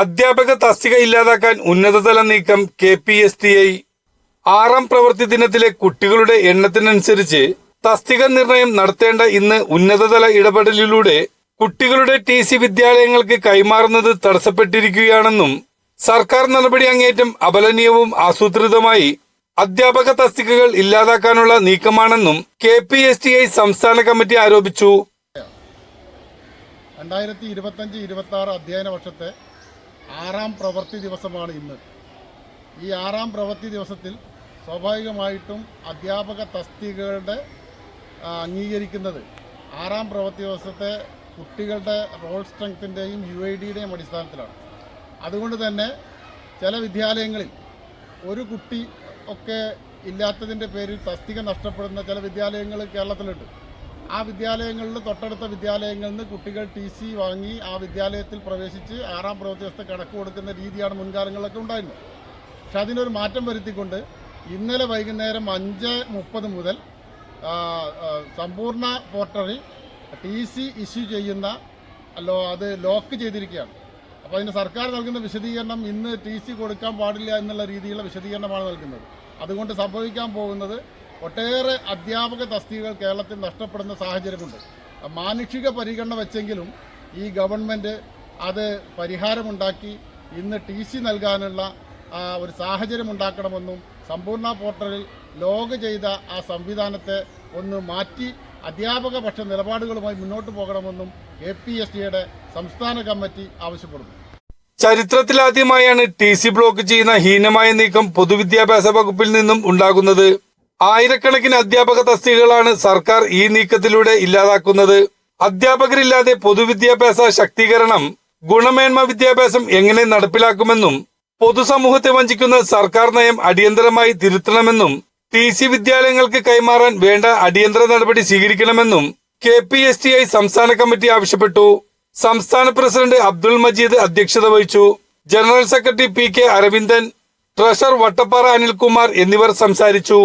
അധ്യാപക തസ്തിക ഇല്ലാതാക്കാൻ ഉന്നതതല നീക്കം KPSTI. 6ാം പ്രവൃത്തി ദിനത്തിലെ കുട്ടികളുടെ എണ്ണത്തിനനുസരിച്ച് തസ്തിക നിർണയം നടത്തേണ്ട ഇന്ന് ഉന്നതതല ഇടപെടലിലൂടെ കുട്ടികളുടെ TC വിദ്യാലയങ്ങൾക്ക് കൈമാറുന്നത് തടസ്സപ്പെട്ടിരിക്കുകയാണെന്നും സർക്കാർ നടപടി അങ്ങേയറ്റം അപലനീയവും ആസൂത്രിതമായി അധ്യാപക തസ്തികകൾ ഇല്ലാതാക്കാനുള്ള നീക്കമാണെന്നും KPSTI സംസ്ഥാന കമ്മിറ്റി ആരോപിച്ചു. 2025-26 അധ്യയന വർഷത്തെ 6ാം പ്രവൃത്തി ദിവസമാണ് ഇന്ന്. ഈ 6ാം പ്രവൃത്തി ദിവസത്തിൽ സ്വാഭാവികമായിട്ടും അധ്യാപക തസ്തികകളുടെ അംഗീകരിക്കുന്നത് 6ാം പ്രവൃത്തി ദിവസത്തെ കുട്ടികളുടെ റോൾ സ്ട്രെങ്ത്തിൻ്റെയും UIDയുടെയും അടിസ്ഥാനത്തിലാണ്. അതുകൊണ്ട് തന്നെ ചില വിദ്യാലയങ്ങളിൽ ഒരു കുട്ടി ഒക്കെ ഇല്ലാത്തതിൻ്റെ പേരിൽ തസ്തിക നഷ്ടപ്പെടുന്ന ചില വിദ്യാലയങ്ങൾ കേരളത്തിലുണ്ട്. ആ വിദ്യാലയങ്ങളിൽ തൊട്ടടുത്ത വിദ്യാലയങ്ങളിൽ നിന്ന് കുട്ടികൾ TC വാങ്ങി ആ വിദ്യാലയത്തിൽ പ്രവേശിച്ച് 6ാം പ്രവൃത്തി ദിവസത്തെ കണക്ക് കൊടുക്കുന്ന രീതിയാണ് മുൻകാലങ്ങളിലൊക്കെ ഉണ്ടായിരുന്നത്. പക്ഷെ അതിനൊരു മാറ്റം വരുത്തിക്കൊണ്ട് ഇന്നലെ വൈകുന്നേരം 5:30 മുതൽ സമ്പൂർണ്ണ പോർട്ടലിൽ TC ഇഷ്യൂ ചെയ്യുന്ന അത് ലോക്ക് ചെയ്തിരിക്കുകയാണ്. അപ്പോൾ അതിന് സർക്കാർ നൽകുന്ന വിശദീകരണം ഇന്ന് TC കൊടുക്കാൻ പാടില്ല എന്നുള്ള രീതിയിലുള്ള വിശദീകരണമാണ് നൽകുന്നത്. അതുകൊണ്ട് സംഭവിക്കാൻ പോകുന്നത് ഒട്ടേറെ അധ്യാപക തസ്തികകൾ കേരളത്തിൽ നഷ്ടപ്പെടുന്ന സാഹചര്യമുണ്ട്. മാനുഷിക പരിഗണന വെച്ചെങ്കിലും ഈ ഗവൺമെൻറ് അത് പരിഹാരമുണ്ടാക്കി ഇന്ന് TC നൽകാനുള്ള ഒരു സാഹചര്യം ഉണ്ടാക്കണമെന്നും സമ്പൂർണ്ണ പോർട്ടലിൽ ലോഗ് ചെയ്ത ആ സംവിധാനത്തെ ഒന്ന് മാറ്റി അധ്യാപക പക്ഷ നിലപാടുകളുമായി മുന്നോട്ട് പോകണമെന്നും KPSTയുടെ സംസ്ഥാന കമ്മിറ്റി ആവശ്യപ്പെടുന്നു. ചരിത്രത്തിലാദ്യമായാണ് TC ബ്ലോക്ക് ചെയ്യുന്ന ഹീനമായ നീക്കം പൊതുവിദ്യാഭ്യാസ വകുപ്പിൽ നിന്നും ഉണ്ടാകുന്നത്. ആയിരക്കണക്കിന് അധ്യാപക തസ്തികകളാണ് സർക്കാർ ഈ നീക്കത്തിലൂടെ ഇല്ലാതാക്കുന്നത്. അധ്യാപകരില്ലാതെ പൊതുവിദ്യാഭ്യാസ ശാക്തീകരണം, ഗുണമേന്മ വിദ്യാഭ്യാസം എങ്ങനെ നടപ്പിലാക്കുമെന്നും പൊതുസമൂഹത്തെ വഞ്ചിക്കുന്ന സർക്കാർ നയം അടിയന്തരമായി തിരുത്തണമെന്നും TC വിദ്യാലയങ്ങൾക്ക് കൈമാറാൻ വേണ്ട അടിയന്തര നടപടി സ്വീകരിക്കണമെന്നും KPSTI സംസ്ഥാന കമ്മിറ്റി ആവശ്യപ്പെട്ടു. സംസ്ഥാന പ്രസിഡന്റ് അബ്ദുൾ മജീദ് അധ്യക്ഷത വഹിച്ചു. General secretary PK Aravindan, treasurer Vattappara Anilkumar എന്നിവർ സംസാരിച്ചു.